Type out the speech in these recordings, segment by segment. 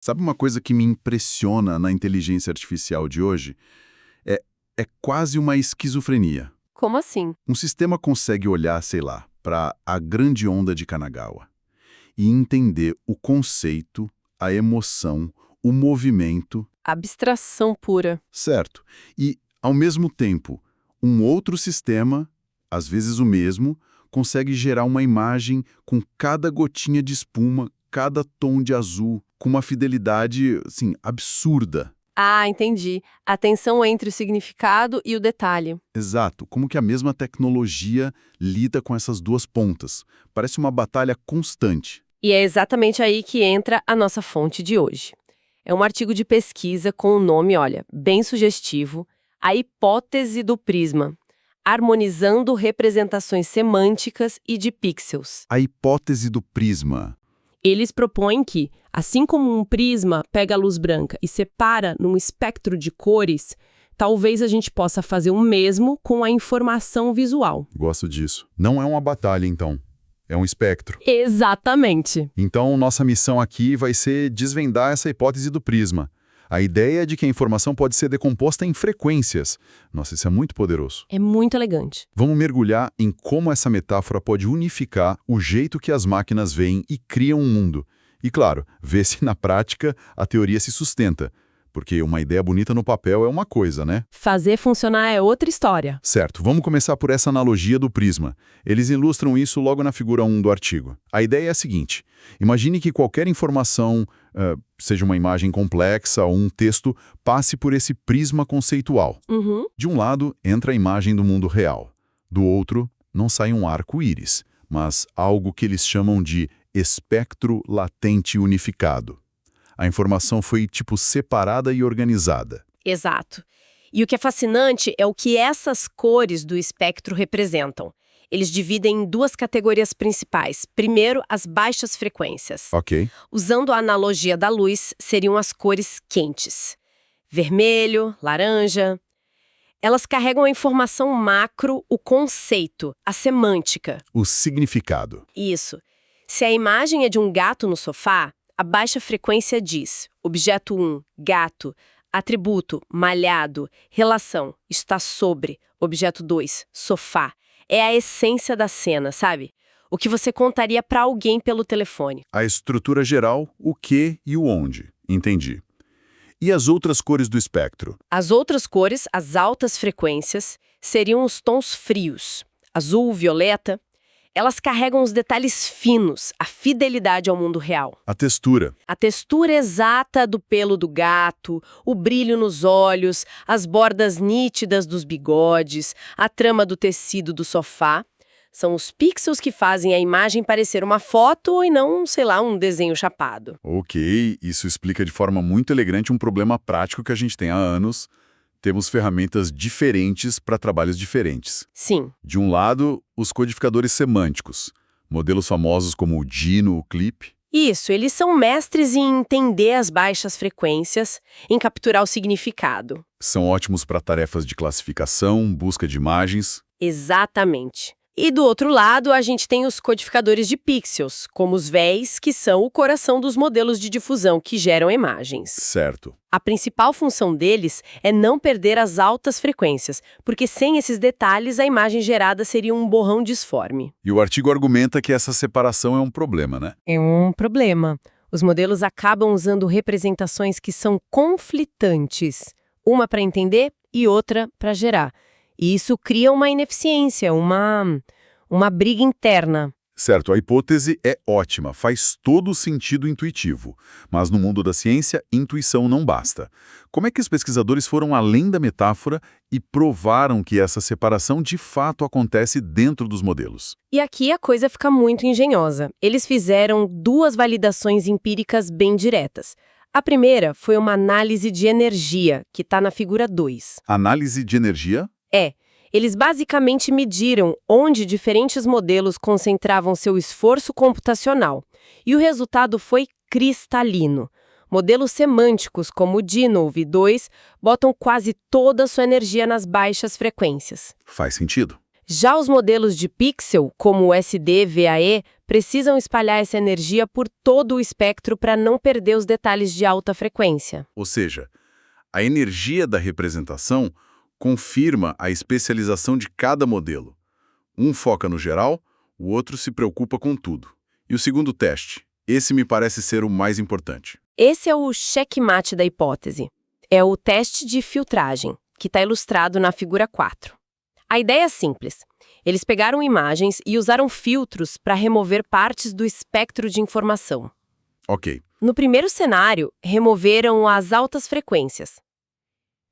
Sabe uma coisa que me impressiona na inteligência artificial de hoje? É, é quase uma esquizofrenia. Como assim? Um sistema consegue olhar, sei lá, para a grande onda de Kanagawa e entender o conceito, a emoção, o movimento, Abstração pura. certo? E, ao mesmo tempo, um outro sistema, às vezes o mesmo, consegue gerar uma imagem com cada gotinha de espuma, cada tom de azul, com uma fidelidade, assim, absurda. Ah, entendi. A tensão entre o significado e o detalhe. Exato, como que a mesma tecnologia lida com essas duas pontas. Parece uma batalha constante. E é exatamente aí que entra a nossa fonte de hoje. É um artigo de pesquisa com o nome, olha, bem sugestivo, A Hipótese do Prisma, harmonizando representações semânticas e de pixels. A hipótese do prisma. Eles propõem que, assim como um prisma pega a luz branca e separa num espectro de cores, talvez a gente possa fazer o mesmo com a informação visual. Gosto disso. Não é uma batalha, então. É um espectro. Exatamente. Então, nossa missão aqui vai ser desvendar essa hipótese do prisma. A ideia de que a informação pode ser decomposta em frequências. Nossa, isso é muito poderoso. É muito elegante. Vamos mergulhar em como essa metáfora pode unificar o jeito que as máquinas veem e criam um mundo. E, claro, ver se na prática a teoria se sustenta. Porque uma ideia bonita no papel é uma coisa, né? Fazer funcionar é outra história. Certo, vamos começar por essa analogia do prisma. Eles ilustram isso logo na figura 1 do artigo. A ideia é a seguinte: imagine que qualquer informação, seja uma imagem complexa ou um texto, passe por esse prisma conceitual. Uhum. De um lado, entra a imagem do mundo real. Do outro, não sai um arco-íris, mas algo que eles chamam de espectro latente unificado. A informação foi, separada e organizada. Exato. E o que é fascinante é o que essas cores do espectro representam. Eles dividem em duas categorias principais. Primeiro, as baixas frequências. Ok. Usando a analogia da luz, seriam as cores quentes. Vermelho, laranja. Elas carregam a informação macro, o conceito, a semântica. O significado. Isso. Se a imagem é de um gato no sofá, a baixa frequência diz: objeto 1, gato, atributo, malhado, relação, está sobre, objeto 2, sofá. É a essência da cena, sabe? O que você contaria para alguém pelo telefone. A estrutura geral, o que e o onde. Entendi. E as outras cores do espectro? As outras cores, as altas frequências, seriam os tons frios, azul, violeta. Elas carregam os detalhes finos, a fidelidade ao mundo real. A textura. A textura exata do pelo do gato, o brilho nos olhos, as bordas nítidas dos bigodes, a trama do tecido do sofá. São os pixels que fazem a imagem parecer uma foto e não, sei lá, um desenho chapado. Ok, isso explica de forma muito elegante um problema prático que a gente tem há anos. Temos ferramentas diferentes para trabalhos diferentes. Sim. De um lado, os codificadores semânticos, modelos famosos como o Dino, o Clip. Isso, eles são mestres em entender as baixas frequências, em capturar o significado. São ótimos para tarefas de classificação, busca de imagens. Exatamente. E do outro lado, a gente tem os codificadores de pixels, como os VEIs, que são o coração dos modelos de difusão que geram imagens. Certo. A principal função deles é não perder as altas frequências, porque sem esses detalhes a imagem gerada seria um borrão disforme. E o artigo argumenta que essa separação é um problema, né? É um problema. Os modelos acabam usando representações que são conflitantes, uma para entender e outra para gerar. E isso cria uma ineficiência, uma briga interna. Certo, a hipótese é ótima, faz todo o sentido intuitivo. Mas no mundo da ciência, intuição não basta. Como é que os pesquisadores foram além da metáfora e provaram que essa separação de fato acontece dentro dos modelos? E aqui a coisa fica muito engenhosa. Eles fizeram duas validações empíricas bem diretas. A primeira foi uma análise de energia, que está na figura 2. Análise de energia? Eles basicamente mediram onde diferentes modelos concentravam seu esforço computacional. E o resultado foi cristalino. Modelos semânticos, como o Dino ou V2, botam quase toda a sua energia nas baixas frequências. Faz sentido. Já os modelos de pixel, como o SD-VAE, precisam espalhar essa energia por todo o espectro para não perder os detalhes de alta frequência. Ou seja, a energia da representação confirma a especialização de cada modelo. Um foca no geral, o outro se preocupa com tudo. E o segundo teste? Esse me parece ser o mais importante. Esse é o checkmate da hipótese. É o teste de filtragem, que está ilustrado na figura 4. A ideia é simples. Eles pegaram imagens e usaram filtros para remover partes do espectro de informação. Ok. No primeiro cenário, removeram as altas frequências.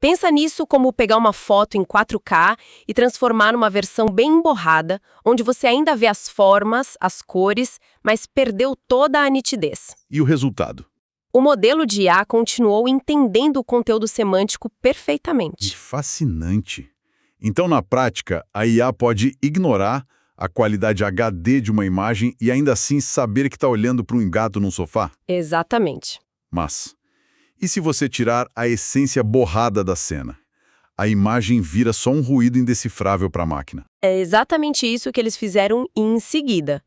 Pensa nisso como pegar uma foto em 4K e transformar numa versão bem emborrada, onde você ainda vê as formas, as cores, mas perdeu toda a nitidez. E o resultado? O modelo de IA continuou entendendo o conteúdo semântico perfeitamente. Fascinante. Então, na prática, a IA pode ignorar a qualidade HD de uma imagem e ainda assim saber que está olhando para um gato num sofá? Exatamente. Mas, e se você tirar a essência borrada da cena? A imagem vira só um ruído indecifrável para a máquina. É exatamente isso que eles fizeram em seguida.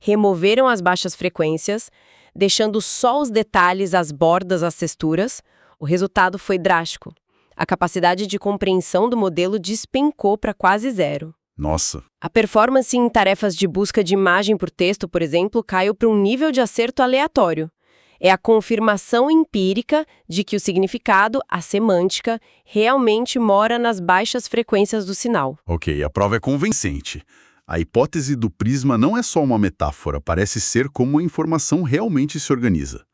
Removeram as baixas frequências, deixando só os detalhes, as bordas, as texturas. O resultado foi drástico. A capacidade de compreensão do modelo despencou para quase zero. Nossa. A performance em tarefas de busca de imagem por texto, por exemplo, caiu para um nível de acerto aleatório. É a confirmação empírica de que o significado, a semântica, realmente mora nas baixas frequências do sinal. Ok, a prova é convincente. A hipótese do prisma não é só uma metáfora, parece ser como a informação realmente se organiza.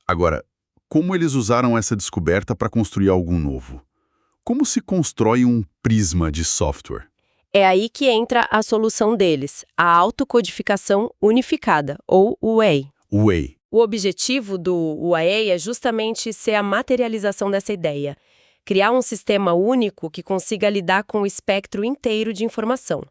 Agora, como eles usaram essa descoberta para construir algo novo? Como se constrói um prisma de software? É aí que entra a solução deles, a autocodificação unificada, ou UEI. UEI. O objetivo do UEI é justamente ser a materialização dessa ideia, criar um sistema único que consiga lidar com o espectro inteiro de informação,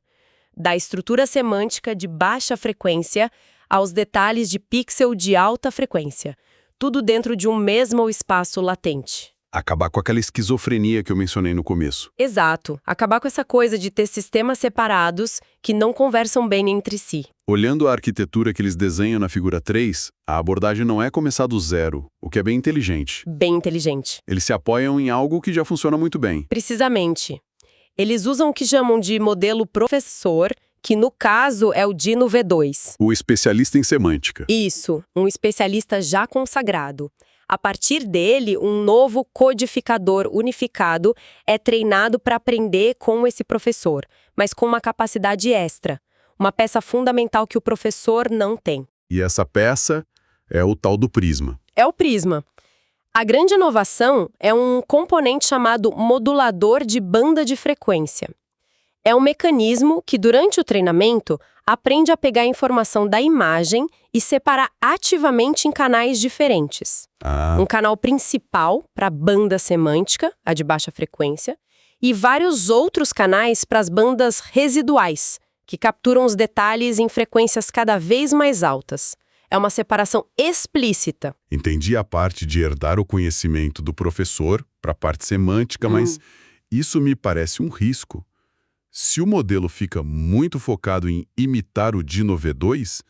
da estrutura semântica de baixa frequência aos detalhes de pixel de alta frequência, tudo dentro de um mesmo espaço latente. Acabar com aquela esquizofrenia que eu mencionei no começo. Exato. Acabar com essa coisa de ter sistemas separados que não conversam bem entre si. Olhando a arquitetura que eles desenham na figura 3, a abordagem não é começar do zero, o que é bem inteligente. Bem inteligente. Eles se apoiam em algo que já funciona muito bem. Precisamente. Eles usam o que chamam de modelo professor, que no caso é o Dino V2. O especialista em semântica. Isso, um especialista já consagrado. A partir dele, um novo codificador unificado é treinado para aprender com esse professor, mas com uma capacidade extra, uma peça fundamental que o professor não tem. E essa peça é o tal do prisma. É o prisma. A grande inovação é um componente chamado modulador de banda de frequência. É um mecanismo que, durante o treinamento, aprende a pegar a informação da imagem e separar ativamente em canais diferentes. Um canal principal para a banda semântica, a de baixa frequência, e vários outros canais para as bandas residuais, que capturam os detalhes em frequências cada vez mais altas. É uma separação explícita. Entendi a parte de herdar o conhecimento do professor para a parte semântica, mas isso me parece um risco. Se o modelo fica muito focado em imitar o Dino V2,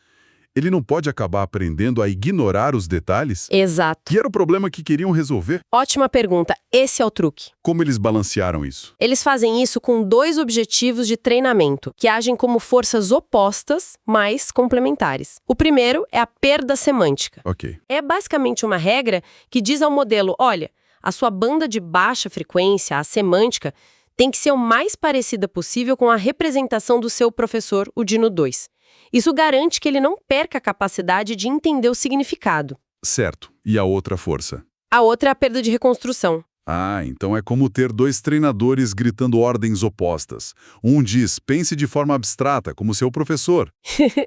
ele não pode acabar aprendendo a ignorar os detalhes? Exato. Que era o problema que queriam resolver? Ótima pergunta. Esse é o truque. Como eles balancearam isso? Eles fazem isso com 2 objetivos de treinamento, que agem como forças opostas, mas complementares. O primeiro é a perda semântica. Ok. É basicamente uma regra que diz ao modelo, olha, a sua banda de baixa frequência, a semântica, tem que ser o mais parecida possível com a representação do seu professor, o Dino 2. Isso garante que ele não perca a capacidade de entender o significado. Certo. E a outra força? A outra é a perda de reconstrução. Ah, então é como ter 2 treinadores gritando ordens opostas. Um diz, pense de forma abstrata, como seu professor.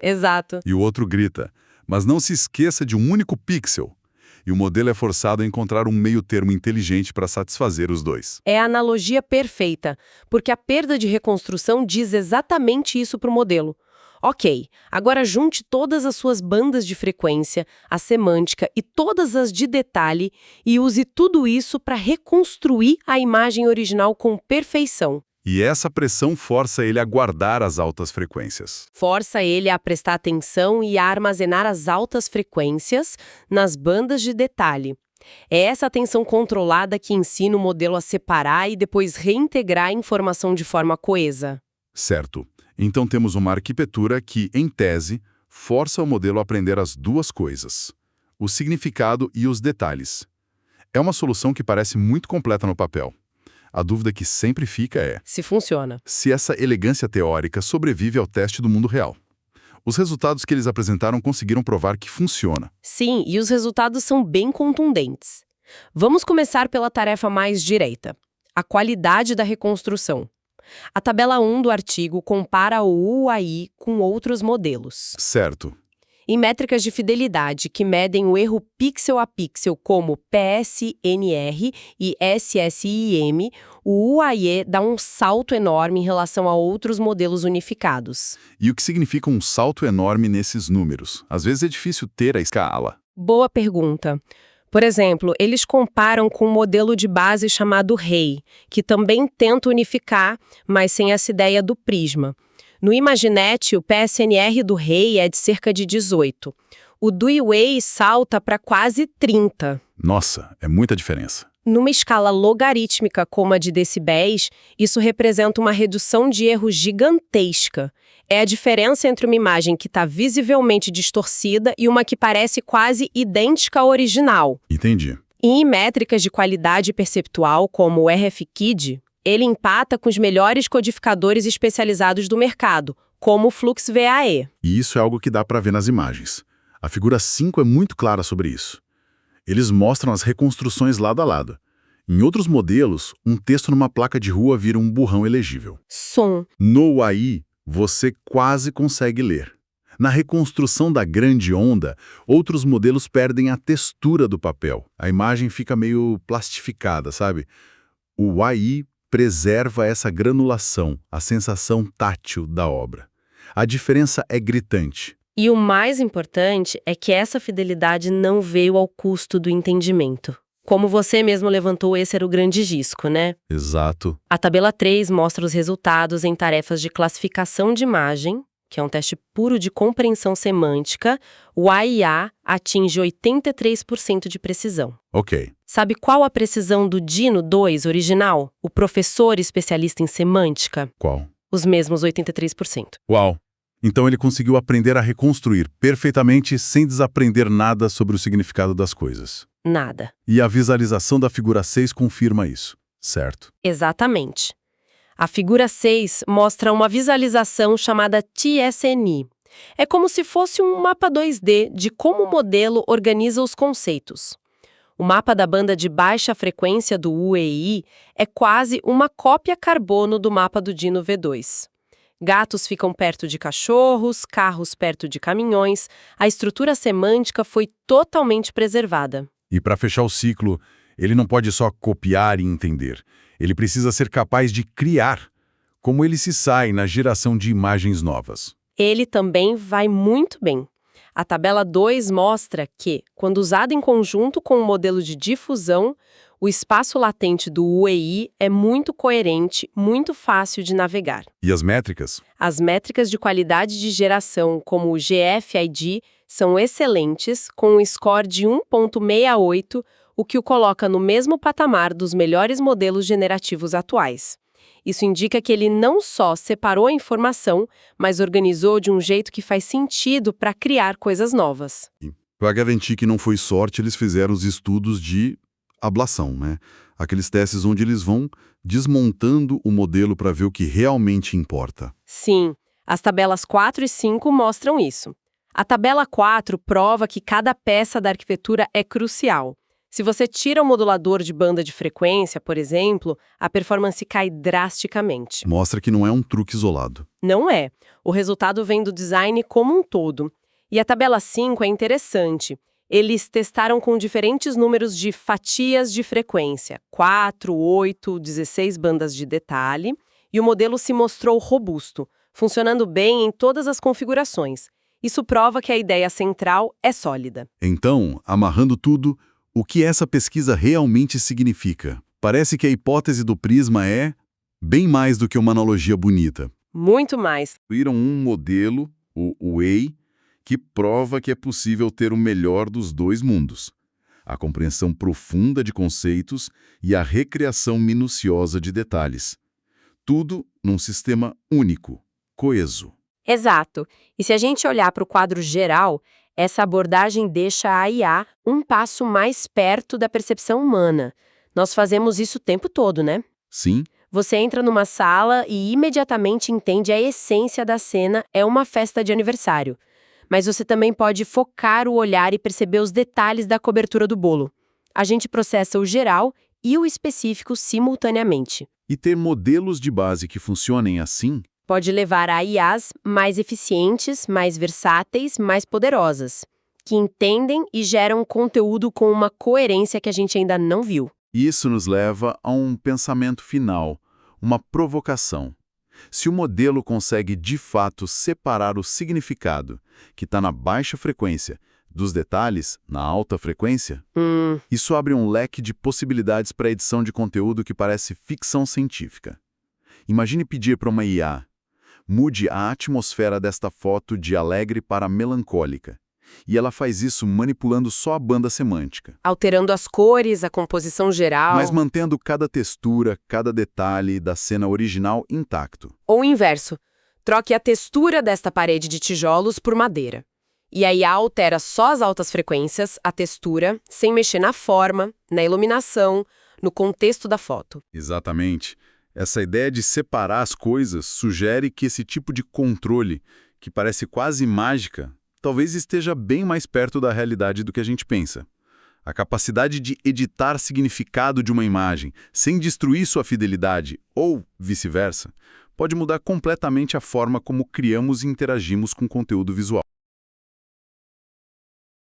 Exato. E o outro grita, mas não se esqueça de um único pixel. E o modelo é forçado a encontrar um meio-termo inteligente para satisfazer os 2. É a analogia perfeita, porque a perda de reconstrução diz exatamente isso para o modelo. Ok, agora junte todas as suas bandas de frequência, a semântica e todas as de detalhe e use tudo isso para reconstruir a imagem original com perfeição. E essa pressão força ele a guardar as altas frequências. Força ele a prestar atenção e a armazenar as altas frequências nas bandas de detalhe. É essa atenção controlada que ensina o modelo a separar e depois reintegrar a informação de forma coesa. Certo. Então temos uma arquitetura que, em tese, força o modelo a aprender as duas coisas: o significado e os detalhes. É uma solução que parece muito completa no papel. A dúvida que sempre fica é Se funciona. se essa elegância teórica sobrevive ao teste do mundo real. Os resultados que eles apresentaram conseguiram provar que funciona. Sim, e os resultados são bem contundentes. Vamos começar pela tarefa mais direita: a qualidade da reconstrução. A tabela 1 do artigo compara o UAI com outros modelos. Certo. Em métricas de fidelidade que medem o erro pixel a pixel, como PSNR e SSIM, o UAE dá um salto enorme em relação a outros modelos unificados. E o que significa um salto enorme nesses números? Às vezes é difícil ter a escala. Boa pergunta. Por exemplo, eles comparam com um modelo de base chamado REI, que também tenta unificar, mas sem essa ideia do prisma. No Imaginet, o PSNR do REI é de cerca de 18. O do UAE salta para quase 30. Nossa, é muita diferença. Numa escala logarítmica como a de decibéis, isso representa uma redução de erro gigantesca. É a diferença entre uma imagem que está visivelmente distorcida e uma que parece quase idêntica à original. Entendi. E em métricas de qualidade perceptual, como o RFKID, ele empata com os melhores codificadores especializados do mercado, como o FluxVAE. E isso é algo que dá para ver nas imagens. A figura 5 é muito clara sobre isso. Eles mostram as reconstruções lado a lado. Em outros modelos, um texto numa placa de rua vira um burrão elegível. Som. No UAI, você quase consegue ler. Na reconstrução da grande onda, outros modelos perdem a textura do papel. A imagem fica meio plastificada, sabe? O UAI preserva essa granulação, a sensação tátil da obra. A diferença é gritante. E o mais importante é que essa fidelidade não veio ao custo do entendimento. Como você mesmo levantou, esse era o grande risco, né? Exato. A tabela 3 mostra os resultados em tarefas de classificação de imagem, que é um teste puro de compreensão semântica. O AIA atinge 83% de precisão. Ok. Sabe qual a precisão do Dino 2 original? O professor especialista em semântica? Qual? Os mesmos 83%. Uau! Então ele conseguiu aprender a reconstruir perfeitamente sem desaprender nada sobre o significado das coisas. Nada. E a visualização da figura 6 confirma isso, certo? Exatamente. A figura 6 mostra uma visualização chamada TSNI. É como se fosse um mapa 2D de como o modelo organiza os conceitos. O mapa da banda de baixa frequência do UEI é quase uma cópia carbono do mapa do Dino V2. Gatos ficam perto de cachorros, carros perto de caminhões. A estrutura semântica foi totalmente preservada. E para fechar o ciclo, ele não pode só copiar e entender. Ele precisa ser capaz de criar, como ele se sai na geração de imagens novas. Ele também vai muito bem. A tabela 2 mostra que, quando usado em conjunto com o modelo de difusão, o espaço latente do UEI é muito coerente, muito fácil de navegar. E as métricas? As métricas de qualidade de geração, como o GFID, são excelentes, com um score de 1,68, o que o coloca no mesmo patamar dos melhores modelos generativos atuais. Isso indica que ele não só separou a informação, mas organizou de um jeito que faz sentido para criar coisas novas. Para garantir que não foi sorte, eles fizeram os estudos de ablação, né? Aqueles testes onde eles vão desmontando o modelo para ver o que realmente importa. Sim, as tabelas 4 e 5 mostram isso. A tabela 4 prova que cada peça da arquitetura é crucial. Se você tira o modulador de banda de frequência, por exemplo, a performance cai drasticamente. Mostra que não é um truque isolado. Não é. O resultado vem do design como um todo. E a tabela 5 é interessante. Eles testaram com diferentes números de fatias de frequência, 4, 8, 16 bandas de detalhe, e o modelo se mostrou robusto, funcionando bem em todas as configurações. Isso prova que a ideia central é sólida. Então, amarrando tudo, o que essa pesquisa realmente significa? Parece que a hipótese do prisma é Bem mais do que uma analogia bonita. Muito mais. Construíram um modelo, o Whey, que prova que é possível ter o melhor dos dois mundos. A compreensão profunda de conceitos e a recriação minuciosa de detalhes. Tudo num sistema único, coeso. Exato. E se a gente olhar para o quadro geral, essa abordagem deixa a IA um passo mais perto da percepção humana. Nós fazemos isso o tempo todo, né? Sim, Você entra numa sala e imediatamente entende a essência da cena é uma festa de aniversário. Mas você também pode focar o olhar e perceber os detalhes da cobertura do bolo. A gente processa o geral e o específico simultaneamente. e ter modelos de base que funcionem assim, Pode levar a IAs mais eficientes, mais versáteis, mais poderosas, que entendem e geram conteúdo com uma coerência que a gente ainda não viu. isso nos leva a um pensamento final, uma provocação. Se o modelo consegue de fato separar o significado, que está na baixa frequência, dos detalhes, na alta frequência, isso abre um leque de possibilidades para a edição de conteúdo que parece ficção científica. Imagine pedir para uma IA: mude a atmosfera desta foto de alegre para melancólica. E ela faz isso manipulando só a banda semântica, Alterando as cores, a composição geral. mas mantendo cada textura, cada detalhe da cena original intacto. Ou o inverso. Troque a textura desta parede de tijolos por madeira. E a IA altera só as altas frequências, a textura, sem mexer na forma, na iluminação, no contexto da foto. Exatamente. Essa ideia de separar as coisas sugere que esse tipo de controle, que parece quase mágica, talvez esteja bem mais perto da realidade do que a gente pensa. A capacidade de editar significado de uma imagem sem destruir sua fidelidade, ou vice-versa, pode mudar completamente a forma como criamos e interagimos com conteúdo visual.